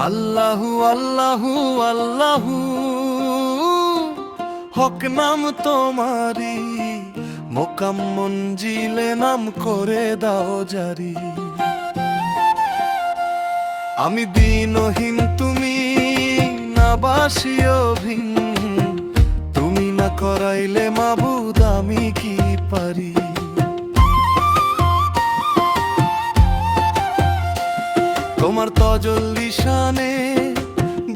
আল্লাহু আল্লাহু আল্লাহু, হক নাম তোমারি, মোকাম মঞ্জিলে নাম করে দাও জারি। আমি দিনহীন, তুমি না বাসিও ভিন, তুমি না করাইলে মাবুদ আমি কি পারি। তোমার তজল্লি শানে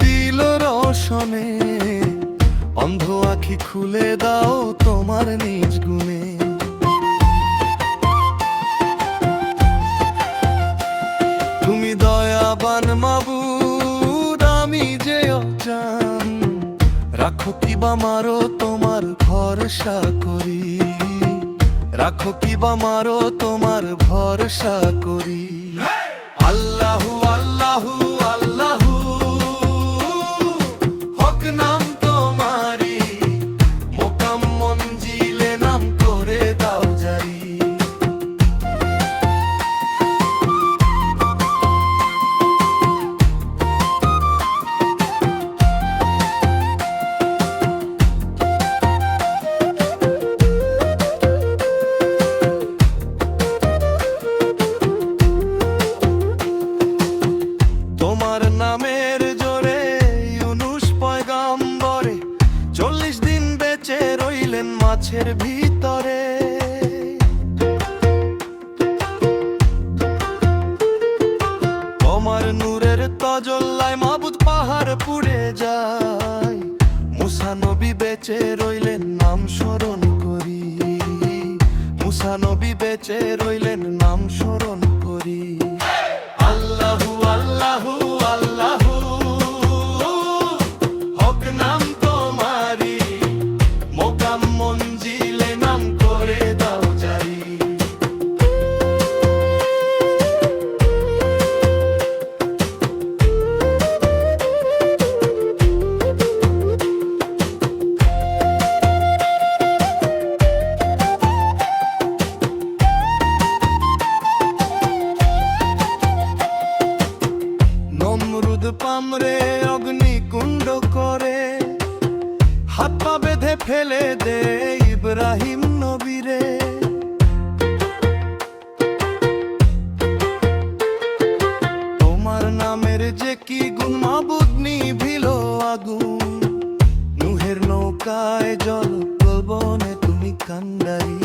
দিল রোশনে, অন্ধ আখি খুলে দাও তোমার নিজ গুণে। তুমি দয়াবান মাবুদ, আমি যে অজান, রাখো কিবা মারো তোমার ভরসা করি, রাখো কিবা মারো তোমার ভরসা করি। আল্লাহু আল্লাহু আল্লাহু, হক নাম তোমারি, মোকাম মঞ্জিলে নাম করে দাও জারি। তোমার নামের জোরে ইউনুস পয়গাম্বরে 40 দিন বেঁচে রইলেন মাছের ভিতরে। তোমার নূরের তজল্লায় মাবুদ পাহাড় পুড়ে যায়, মুসা নবী বেঁচে রইলেন নাম স্মরণ করি, মুসা নবী বেঁচে রইলেন নাম স্মরণ করি। আল্লাহু আল্লাহু আল্লাহু, হক নাম তোমারি, মোকাম মঞ্জিলে নাম করে দাও জারি। নমরুদ পামরে অগ্নিকুণ্ড করে, হাত পা বেঁধে ফেলে দে ইব্রাহিম নবীরে। তোমার নামের যে কি গুণ মাবুদ, নিভিল আগুন, নুহের নৌকায় জল প্লবনে তুমি কান্দারি,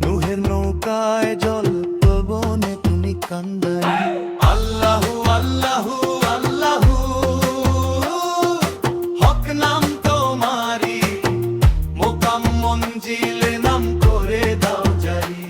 নুহের নৌকায় জল প্লবনে তুমি কান্দারি। আল্লাহু আল্লাহু আল্লাহু, হক নাম তোমারি, মোকাম মঞ্জিলে নাম করে দাও জারি।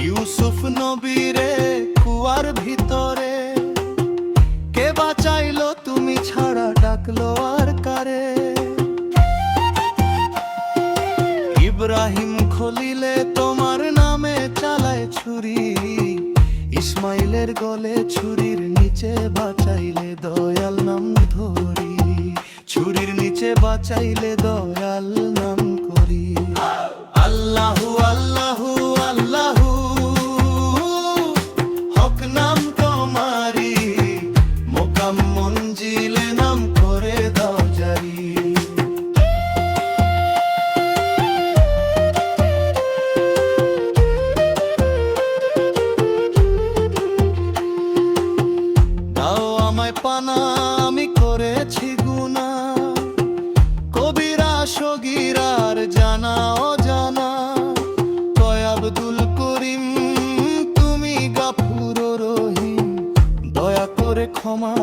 ইউসুফ নবীরে কুয়ার ভিতরে কে বাঁচাইলো, তুমি ছাড়া ডাকলো আর কারে। ইব্রাহিম খলিলে তোমার নামে চালায় ছুরি, ইসমাইলের গলে ছুরির নিচে বাঁচাইলে দয়াল নাম ধরি, ছুরির নিচে বাঁচাইলে দয়াল নাম করি। আল্লাহু আল্লাহু আল্লাহু, হক নাম তোমারি, মোকাম মঞ্জিলে নাম করে দাও জারি। দাও আমায় পানা, আমি করেছি গুনাহ, কবিরা সগীরার জানা অজানা। কয় আব্দুল করিম তুমি গাফুর রহিম, দয়া করে ক্ষমা